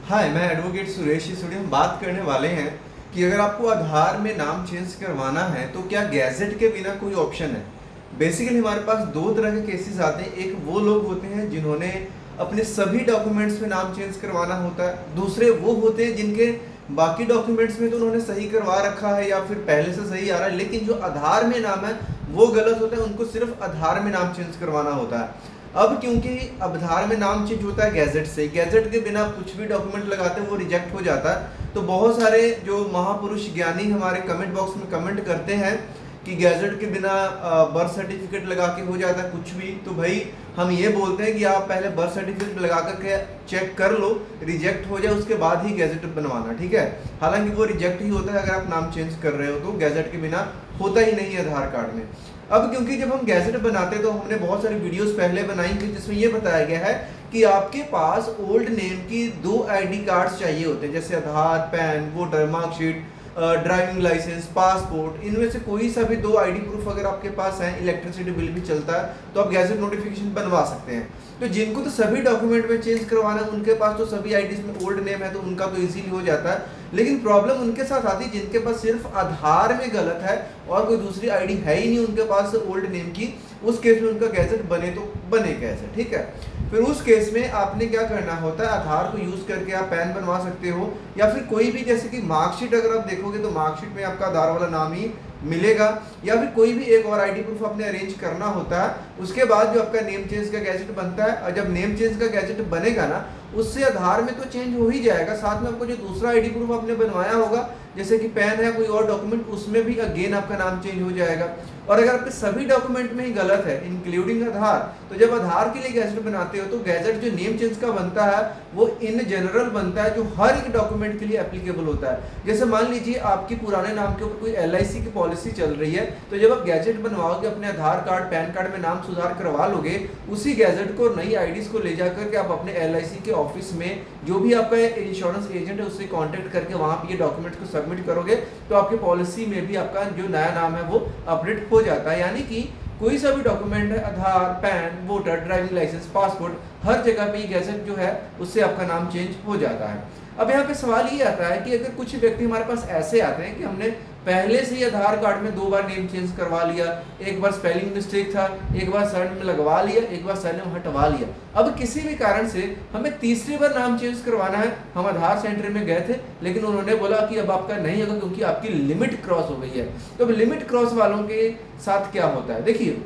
हाय, मैं एडवोकेट सुरेश सिसोदिया। हम बात करने वाले हैं कि अगर आपको आधार में नाम चेंज करवाना है तो क्या गैजेट के बिना कोई ऑप्शन है। बेसिकली हमारे पास दो तरह के केसेस आते हैं। एक वो लोग होते हैं जिन्होंने अपने सभी डॉक्यूमेंट्स में नाम चेंज करवाना होता है, दूसरे वो होते हैं जिनके बाकी डॉक्यूमेंट्स में तो उन्होंने सही करवा रखा है या फिर पहले से सही आ रहा है, लेकिन जो आधार में नाम है वो गलत होता है। उनको सिर्फ आधार में नाम चेंज करवाना होता है। अब क्योंकि आधार में नाम चेंज होता है गैजेट से, गैजेट के बिना कुछ भी डॉक्यूमेंट लगाते हैं वो रिजेक्ट हो जाता है। तो बहुत सारे जो महापुरुष ज्ञानी हमारे कमेंट बॉक्स में कमेंट करते हैं कि गैजेट के बिना बर्थ सर्टिफिकेट लगा के हो जाता है कुछ भी। तो भाई हम ये बोलते हैं कि आप पहले बर्थ सर्टिफिकेट लगा करके चेक कर लो, रिजेक्ट हो जाए उसके बाद ही गैजेट बनवाना, ठीक है। हालांकि वो रिजेक्ट ही होता है अगर आप नाम चेंज कर रहे हो, तो गैजेट के बिना होता ही नहीं है आधार कार्ड में। अब क्योंकि जब हम गैजेट बनाते तो हमने बहुत सारी वीडियोस पहले बनाई थी जिसमें ये बताया गया है कि आपके पास ओल्ड नेम की 2 आईडी कार्ड्स चाहिए होते हैं, जैसे Aadhaar, PAN, voter marksheet, driving licence, passport. इनमें से कोई सा भी 2 आईडी प्रूफ अगर आपके पास है, इलेक्ट्रिसिटी बिल भी चलता है, तो आप गैजेट नोटिफिकेशन बनवा सकते हैं। तो जिनको तो सभी डॉक्यूमेंट में चेंज करवाना है उनके पास तो सभी आईडीज में ओल्ड नेम है, तो उनका तो इजीली हो जाता है। लेकिन प्रॉब्लम उनके साथ आती है जिनके पास सिर्फ आधार में गलत है और कोई दूसरी आईडी है ही नहीं उनके पास ओल्ड नेम की। उस केस में उनका गैजेट बने तो बने कैसे, ठीक है। फिर उस केस में आपने क्या करना होता है, आधार को यूज करके आप पैन बनवा सकते हो, या फिर कोई भी, जैसे कि मार्कशीट अगर आप देखोगे तो मार्कशीट में आपका आधार वाला नाम ही मिलेगा, या फिर कोई भी एक और आईडी प्रूफ आपने अरेंज करना होता है। उसके बाद जो आपका नेम चेंज का गैजेट बनता है, और जब नेम चेंज का गैजेट बनेगा ना, उससे आधार में तो चेंज हो ही जाएगा, साथ में आपको जो दूसरा आईडी प्रूफ आपने बनवाया होगा, जैसे कि पैन है, कोई और डॉक्यूमेंट, उसमें भी अगेन आपका नाम चेंज हो जाएगा। और अगर आपके सभी डॉक्यूमेंट में ही गलत है इंक्लूडिंग आधार, तो जब आधार के लिए गैजेट बनाते हो तो गैजेट जो नेम चेंज का बनता है वो इन जनरल बनता है, जो हर एक डॉक्यूमेंट के लिए एप्लीकेबल होता है। जैसे मान लीजिए आपकी पुराने नाम के ऊपर कोई LIC की पॉलिसी चल रही है, तो जब आप गैजेट बनवाओगे, अपने आधार कार्ड, पैन कार्ड में नाम सुधार करवा लोगे, उसी गैजेट को, नई आईडीज को ले जाकर के आप अपने LIC के ऑफिस में, जो भी आपका इंश्योरेंस एजेंट है, उससे कांटेक्ट करके वहां पे ये डॉक्यूमेंट को सबमिट करोगे, तो आपकी पॉलिसी में भी आपका जो नया नाम है वो अपडेट हो जाता है। यानी कि कोई सा भी डॉक्यूमेंट है, Aadhaar, PAN, voter, driving licence, passport, हर जगह पे ये गैजेट जो है उससे आपका नाम चेंज हो जाता है। अब यहाँ पे सवाल ये आता है कि अगर कुछ व्यक्ति हमारे पास ऐसे आते हैं कि हमने पहले से ही आधार कार्ड में 2 बार नेम चेंज करवा लिया, एक बार स्पेलिंग मिस्टेक था, एक बार सरनेम लगवा लिया, एक बार सरनेम हटवा लिया, अब किसी भी कारण से हमें तीसरी बार नाम चेंज करवाना है। हम आधार सेंटर में गए थे, लेकिन उन्होंने बोला कि अब आपका नहीं होगा क्योंकि आपकी लिमिट क्रॉस हो गई है। तो अब लिमिट क्रॉस वालों के साथ क्या होता है, देखिए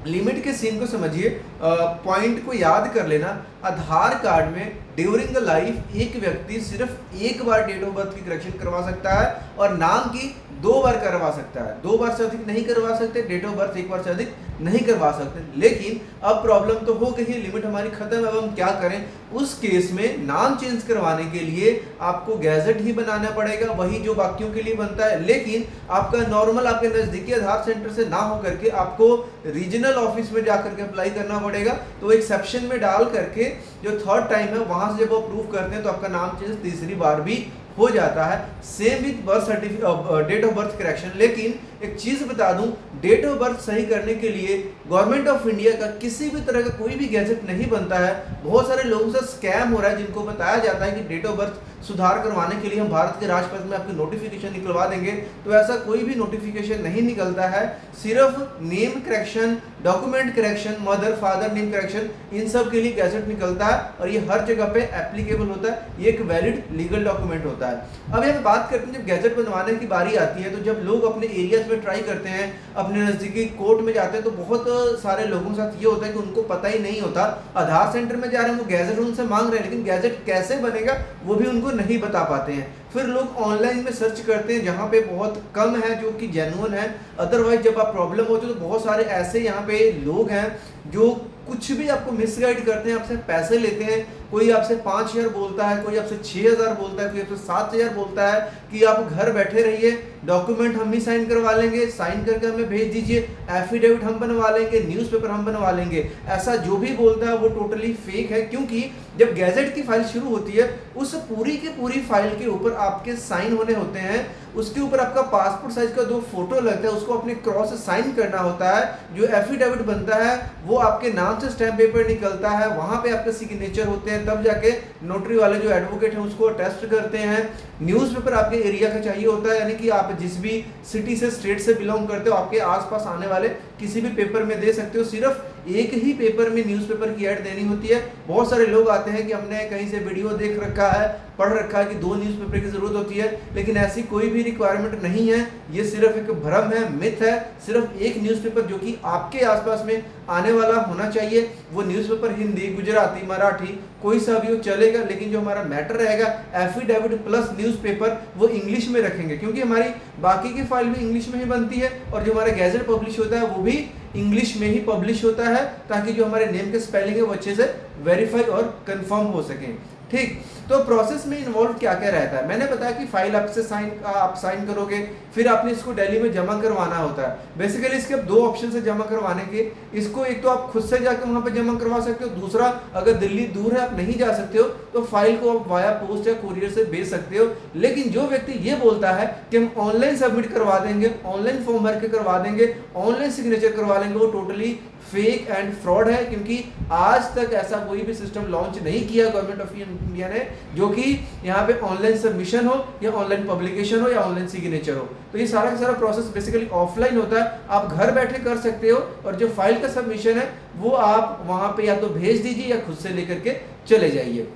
लिमिट के सीन को समझिए, पॉइंट को याद कर लेना। आधार कार्ड में ड्यूरिंग द लाइफ एक व्यक्ति सिर्फ एक बार डेट ऑफ बर्थ की करेक्शन करवा सकता है और नाम की 2 बार करवा सकता है। 2 बार से अधिक नहीं करवा सकते, डेट ऑफ बर्थ 1 बार से अधिक नहीं करवा सकते। लेकिन अब प्रॉब्लम तो हो गई है, लिमिट हमारी खत्म है, अब हम क्या करें। उस केस में नाम चेंज करवाने के लिए आपको गैजेट ही बनाना पड़ेगा, वही जो बाकियों के लिए बनता है। लेकिन आपका नॉर्मल, आपके नजदीकी आधार सेंटर से ना हो करके आपको रीजनल ऑफिस में जाकर के अप्लाई करना पड़ेगा। तो एक सेक्शन में डाल करके जो थर्ड टाइम है वहां से जब वो अप्रूव करते हैं तो आपका नाम चेंज तीसरी बार भी हो जाता है। Same with birth certificate, date of birth correction. लेकिन एक चीज बता दूं, डेट ऑफ बर्थ सही करने के लिए गवर्नमेंट ऑफ इंडिया का किसी भी तरह का कोई भी गैजेट नहीं बनता है। बहुत सारे लोगों से स्कैम हो रहा है, जिनको बताया जाता है कि डेट ऑफ बर्थ सुधार करवाने के लिए हम भारत के राजपत्र में आपकी नोटिफिकेशन निकलवा देंगे, तो ऐसा कोई भी नोटिफिकेशन नहीं निकलता है। सिर्फ name correction, document correction, mother father name correction, इन सब के लिए गैजेट निकलता है और ये हर जगह पे एप्लीकेबल होता है। ये एक वैलिड लीगल डॉक्यूमेंट होता है। अब यहाँ बात करते हैं, जब गैजेट बनवाने की बारी आती है तो जब लोग अपने एरियाज में ट्राई करते हैं, अपने नजदीकी कोर्ट में जाते हैं, तो बहुत सारे लोगों के साथ ये होता है कि उनको पता ही नहीं होता। आधार सेंटर में जा रहे हैं, वो गैजेट उनसे मांग रहे हैं, लेकिन गैजेट कैसे बनेगा वो भी उनको नहीं बता पाते हैं। फिर लोग ऑनलाइन में सर्च करते हैं जहाँ पे बहुत कम है जो कि जेन्युइन है। अदरवाइज जब आप प्रॉब्लम होती है तो बहुत सारे ऐसे यहाँ पे लोग हैं जो कुछ भी आपको मिसगाइड करते हैं, आपसे पैसे लेते हैं। कोई आपसे 5,000 बोलता है, कोई आपसे 6,000 बोलता है, कोई आपसे 7,000 बोलता है कि आप घर बैठे रहिए, डॉक्यूमेंट हम ही साइन करवा लेंगे, साइन करके हमें भेज दीजिए, एफिडेविट हम बनवा लेंगे, न्यूज़पेपर हम बनवा लेंगे। ऐसा जो भी बोलता है वो टोटली फेक है, क्योंकि जब गैजेट की फाइल शुरू होती है, उस पूरी की पूरी फाइल के ऊपर आपके साइन होने होते हैं, उसके ऊपर आपका पासपोर्ट साइज का 2 फोटो लगता है, उसको अपने क्रॉस से साइन करना होता है, जो एफिडेविट बनता है वो आपके नाम से स्टैम्प पेपर निकलता है, वहां पे आपके सिग्नेचर होते हैं, तब जाके नोटरी वाले जो एडवोकेट हैं उसको टेस्ट करते हैं। न्यूज़पेपर आपके एरिया का चाहिए होता है, यानी कि आप जिस भी सिटी से स्टेट से बिलोंग करते हो, आपके आसपास आने वाले किसी भी पेपर में दे सकते हो। सिर्फ एक ही पेपर में न्यूज़पेपर की ऐड देनी होती है। बहुत सारे लोग आते हैं कि हमने कहीं से वीडियो देख रखा है, पढ़ रखा है कि 2 न्यूज़पेपर की जरूरत होती है, लेकिन ऐसी कोई भी रिक्वायरमेंट नहीं है। ये सिर्फ एक भ्रम है, मिथ है। सिर्फ एक न्यूज़पेपर जो कि आपके आसपास में आने वाला होना चाहिए, वो न्यूज़पेपर हिंदी, गुजराती, मराठी कोई सा भी हो चलेगा, लेकिन जो हमारा मैटर रहेगा एफिडेविट प्लस न्यूज़पेपर वो इंग्लिश में रखेंगे, क्योंकि हमारी बाकी की फाइल भी इंग्लिश में ही बनती है और जो हमारा गैजेट पब्लिश होता है वो भी इंग्लिश में ही पब्लिश होता है, ताकि जो हमारे नेम के स्पेलिंग है वो अच्छे से वेरीफाई और कंफर्म हो सके। ठीक, तो प्रोसेस में इन्वॉल्व क्या क्या रहता है, मैंने बताया कि फाइल आपसे आप साइन करोगे, फिर आपने इसको दिल्ली में जमा करवाना होता है। बेसिकली इसके 2 ऑप्शन से जमा करवाने के, इसको एक तो आप खुद से जाकर वहां पे जमा करवा सकते हो, दूसरा अगर दिल्ली दूर है आप नहीं जा सकते हो तो फाइल को आप वाया पोस्ट या कुरियर से भेज सकते हो। लेकिन जो व्यक्ति ये बोलता है कि हम ऑनलाइन सबमिट करवा देंगे, ऑनलाइन फॉर्म भर के करवा देंगे, ऑनलाइन सिग्नेचर करवा लेंगे, वो टोटली फेक एंड फ्रॉड है, क्योंकि आज तक ऐसा कोई भी सिस्टम लॉन्च नहीं किया गवर्नमेंट ऑफ इंडिया ने जो कि यहाँ पे ऑनलाइन सबमिशन हो या ऑनलाइन पब्लिकेशन हो या ऑनलाइन सिग्नेचर हो। तो ये सारा का सारा प्रोसेस बेसिकली ऑफलाइन होता है, आप घर बैठे कर सकते हो, और जो फाइल का सबमिशन है वो आप वहां पे या तो भेज दीजिए या खुद से लेकर के चले जाइए।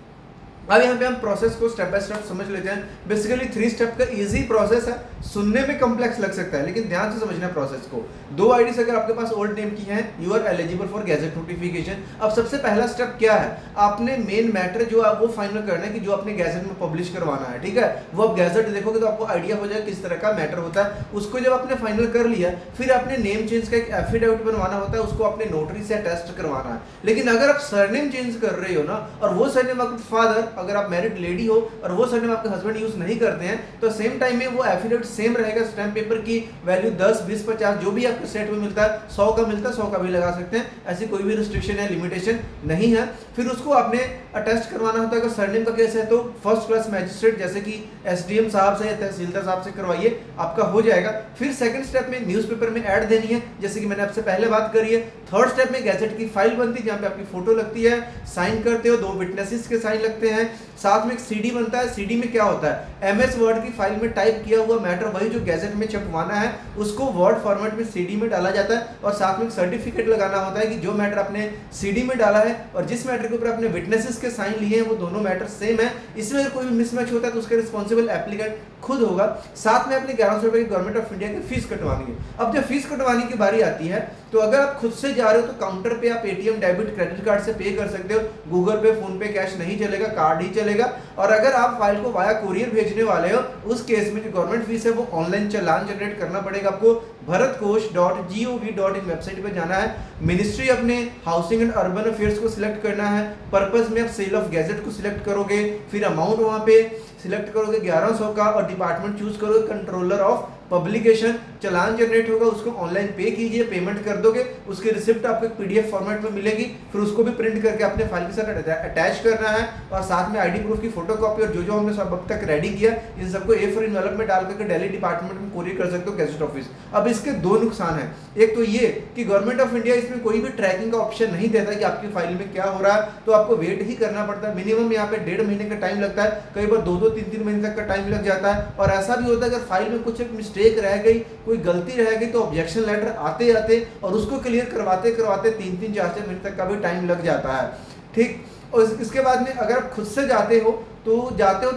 अब यहाँ पे हम प्रोसेस को स्टेप बाय स्टेप समझ लेते हैं। बेसिकली 3 स्टेप का इजी प्रोसेस है, सुनने में कॉम्प्लेक्स लग सकता है लेकिन ध्यान से समझना प्रोसेस को। 2 आईडीज अगर आपके पास ओल्ड नेम की हैं, you are eligible for gazette notification. अब सबसे पहला स्टेप क्या है, आपने मेन मैटर जो है वो फाइनल करना है कि जो आपने गैजेट में पब्लिश करवाना है। ठीक है, वो आप गैजेट देखोगे तो आपको आइडिया हो जाएगा किस तरह का मैटर होता है। उसको जब आपने फाइनल कर लिया, फिर आपने नेम चेंज का एक एफिडेविट बनवाना होता है, उसको अपने नोटरी से अटेस्ट करवाना है। लेकिन अगर आप सरनेम चेंज कर रहे हो ना, और वो सरनेम आपके फादर, अगर आप मैरिड लेडी हो और वो सरनेम आपके हस्बैंड यूज नहीं करते हैं, तो सेम टाइम में वो एफिडेविट सेम रहेगा। स्टैम्प पेपर की वैल्यू 10, 20, 50 जो भी आपके सेट में मिलता है, 100 का मिलता है 100 का भी लगा सकते हैं, ऐसी कोई भी रिस्ट्रिक्शन या लिमिटेशन नहीं है। फिर उसको आपने अटेस्ट करवाना होता है। अगर सरनेम का केस है तो फर्स्ट क्लास मैजिस्ट्रेट जैसे कि एसडीएम साहब से या तहसीलदार साहब से करवाइए, आपका हो जाएगा। फिर सेकंड स्टेप में न्यूज़पेपर में ऐड देनी है, जैसे कि मैंने आपसे पहले बात करी है। थर्ड स्टेप में गैजेट की फाइल बनती है जहां पे आपकी फोटो लगती है, साइन करते हो, 2 विटनेसेस के साइन लगते हैं, साथ में एक सीडी बनता है। सीडी में क्या होता है, एमएस वर्ड की फाइल में टाइप किया हुआ मैटर वही जो गैजेट में छपवाना है उसको वर्ड फॉर्मेट में सीडी में डाला जाता है, और साथ में एक सर्टिफिकेट लगाना होता है कि जो मैटर आपने सीडी में डाला है और जिस मैटर के ऊपर आपने विटनेसेस के साइन लिए हैं वो दोनों मैटर सेम है। इसमें अगर कोई भी मिसमैच होता है तो उसका रिस्पॉन्सिबल एप्लीकेंट खुद होगा। साथ में अपने 1100 रुपए की गवर्नमेंट ऑफ इंडिया की फीस कटवानी है। अब जब फीस कटवाने की बारी आती है तो अगर आप खुद से जा रहे हो तो काउंटर पे आप एटीएम, डेबिट, क्रेडिट कार्ड से पे कर सकते हो। गूगल पे, फोन पे, कैश नहीं चलेगा, कार्ड ही चलेगा। और अगर आप फाइल को वाया कुरियर भेजने वाले हो, उस केस में जो गवर्नमेंट फीस है वो ऑनलाइन चालान जनरेट करना पड़ेगा आपको। bharatkosh.gov.in वेबसाइट पे जाना है, मिनिस्ट्री अपने हाउसिंग एंड अर्बन अफेयर्स को सिलेक्ट करना है, पर्पस में आप सेल ऑफ गैजेट को सिलेक्ट करोगे, फिर अमाउंट वहां पे सिलेक्ट करोगे 1100 का, और डिपार्टमेंट चूज करोगे controller of publication. Challan generate होगा, उसको ऑनलाइन पे कीजिए, पेमेंट कर दोगे, उसकी रिसिप्ट आपको एक पीडीएफ फॉर्मेट में मिलेगी, फिर उसको भी प्रिंट करके अपने फाइल के साथ अटैच करना है, और साथ में आईडी प्रूफ की फोटोकॉपी और जो हमने सब अब तक रेडी किया इन सबको A4 एनवेलप में डाल करके दिल्ली डिपार्टमेंट में कोरियर कर सकते हो गैजेट ऑफिस। अब इसके 2 नुकसान है। एक तो ये कि गवर्नमेंट ऑफ इंडिया इसमें कोई भी ट्रैकिंग का ऑप्शन नहीं देता कि आपकी फाइल में क्या हो रहा है, तो आपको वेट ही करना पड़ता है। मिनिमम यहाँ पे 1.5 महीने का टाइम लगता है, कई बार 2-2, 3-3 महीने तक का टाइम लग जाता है। और ऐसा भी होता है अगर फाइल में कुछ एक मिस्टेक रह गई, कोई गलती रह गई, तो ऑब्जेक्शन लेटर आते आते और उसको क्लियर करवाते करवाते 3-3, 4-4 महीने तक का भी टाइम लग जाता है। ठीक, और इसके बाद में अगर आप खुद से जाते हो तो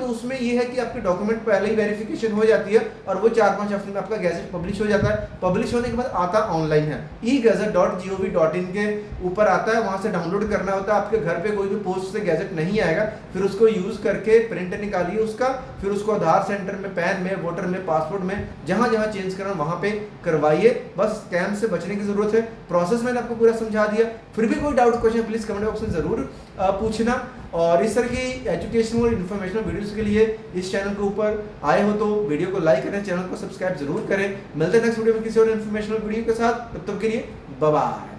उसमें ये है कि आपके डॉक्यूमेंट पहले ही वेरिफिकेशन हो जाती है और वो 4-5 हफ्ते में आपका गैजेट पब्लिश हो जाता है। पब्लिश होने के बाद आता ऑनलाइन है, e-gazette.gov.in के ऊपर आता है, वहां से डाउनलोड करना होता है। आपके घर पे कोई भी पोस्ट से गैजेट नहीं आएगा, फिर उसको यूज करके प्रिंट निकालिए उसका, फिर उसको आधार सेंटर में, पैन में, वोटर में, पासपोर्ट में, जहां जहां चेंज करना वहां पे करवाइए। बस स्कैम से बचने की जरूरत है। प्रोसेस मैंने आपको पूरा समझा दिया। फिर भी कोई doubt question please comment box में जरूर पूछना। और इस तरह की एजुकेशनल और इन्फॉर्मेशनल वीडियोस के लिए इस चैनल के ऊपर आए हो तो वीडियो को लाइक करें, चैनल को सब्सक्राइब जरूर करें। मिलते हैं नेक्स्ट वीडियो में किसी और इन्फॉर्मेशनल वीडियो के साथ, तब तक के लिए बाय बाय।